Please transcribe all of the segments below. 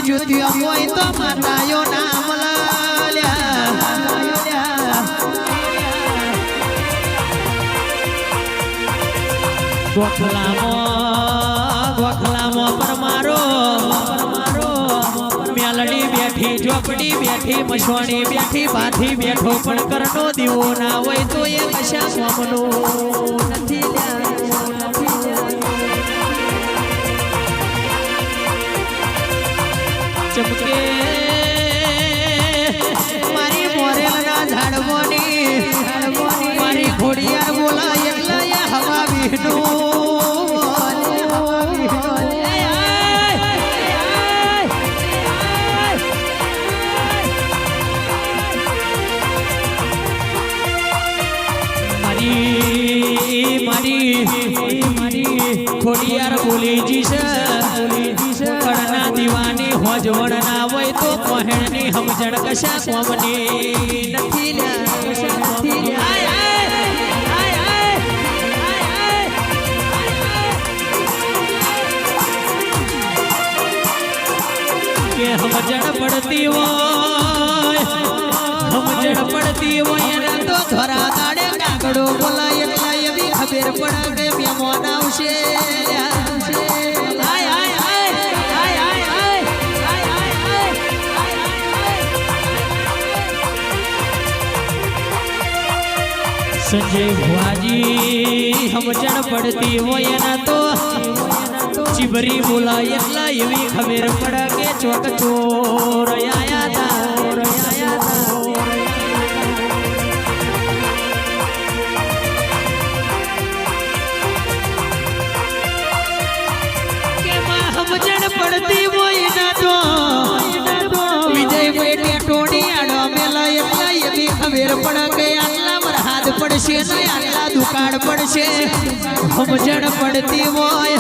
જ્યોતિઓ હોય તો માતાયો નામ ગોખલામાં પરમારો મેલડી બેઠી ચોપડી બેઠી મસવાણી બેઠી બાથી બેઠો પણ કરનો દીવો ના હોય તો એ કશા સ્વામનો નથી ચમકે મારી મોરેલના ઝાડવાની મારી ઘોડિયાર બોલાય એટલે હવા વિહનો ખોડિયાર બોલીજી છે કડના દીવાની હોજવણ ના હોય તો પહેણની સમજણ કશા કોમની નથી કે સમજણ પડતી હોય એના તો ધરા દાડે કાગડો બોલાય એટલે એવી ખબર પડે કે મહેમાન આવશે સંજય ભુવાજી સમજણ પડતી હોય એના તો ચીબરી બોલાય એટલે એવી ખબર પડે કે ચોક ચોર આયા તા સમજણ પડતી હોય ના તો વિજય બેટે ટોડી આડો મેલા એટલે એવી ખબર પડે કે આટલા વરહાદ પડશે ને આટલા દુકાળ પડશે સમજણ પડતી હોય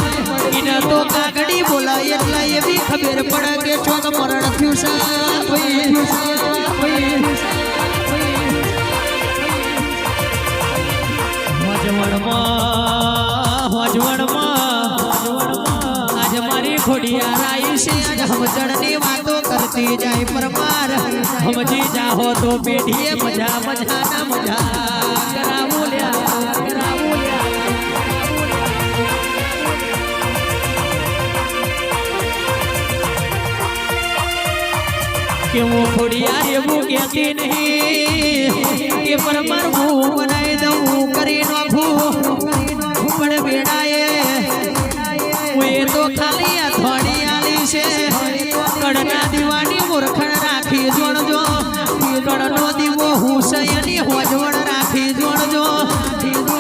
એના તો કાગડી બોલાય એટલે એવી ખબર પડે કે ચોક મરણ થયું ખોડિયાર આઈ છે સમજણની વાતો કરતી જાય પરમાર સમજી જાહો તો પેઢીએ મજા મજાના મજા કે હું ખોડિયાર એવું કહેતી નહીં કે પરમાર હું બનાવી દઉં કરી નાખું પણ બેડાએ એ તો ખાલી અથવાડી આલી છે કડના દીવાની મૂર્ખણ રાખી જોણજો કડનો દીવો હુસૈની હોજવણ રાખી જોણજો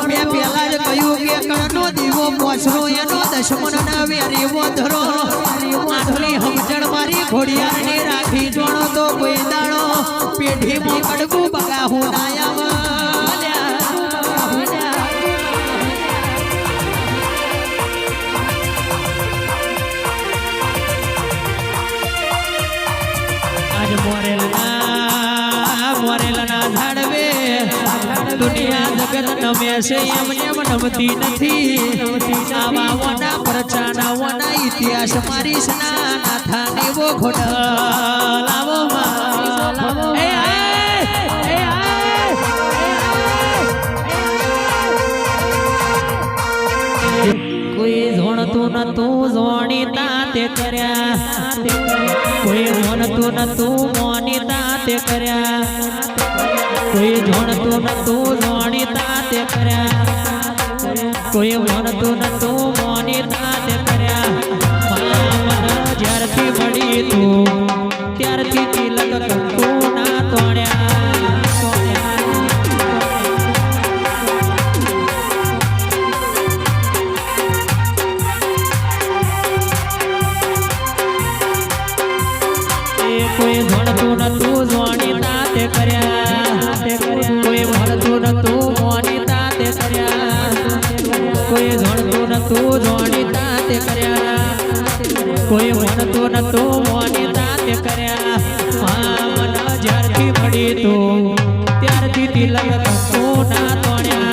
મેં પહેલા જ કહ્યું કે કડનો દીવો પોછરો એનો દશમન ના વેરી વધરો આટલી સમજણ મારી ઘોડિયારની રાખી જોણો તો કોઈ દાડો પેઢીમાં કડકું બગાહું નાયા મોરેલના ઝાડવે દુનિયા જગત નમે છે એમને નમતી નથી આવાઓના પ્રચાનાઓના ઇતિહાસ મારી સના નાથાની વો ઘોડા લાવો કોઈ જોણતું નતું જોણી તાતે કર્યા કોઈ જોણતું નતું મોની તાતે કર્યા કોઈ જોણતું નતું જોણી તાતે કર્યા કોઈ જોણતું નતું મોની તાતે કર્યા જ્યારથી મળી તું ત્યારથી તિલક તું ના તોડ્યા કોઈ ભણતું નતું જોણી તાતે કર્યા કોઈ ભણતું નતું મોની તાતે કર્યા કોઈ ભણતું નતું જોણી તાતે કર્યા કોઈ ભણતું નતું મોની તાતે કર્યા મન જ્યારથી મળી તું ત્યારથી તિલક તું ના તોડ્યા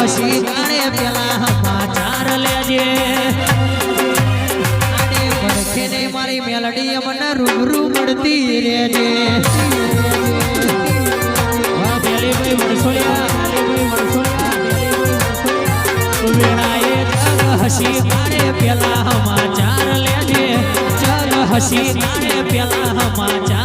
હસી કાણે પેલા સમાચાર લેજે આને પડખે ને મારી મેલડી મને રૂબરૂ મળતી રહેજે વાહ બેલીભાઈ વણસોલિયા વેળાએ જગ હસી કાણે પેલા સમાચાર લેજે જગ હસી કાણે પેલા સમાચાર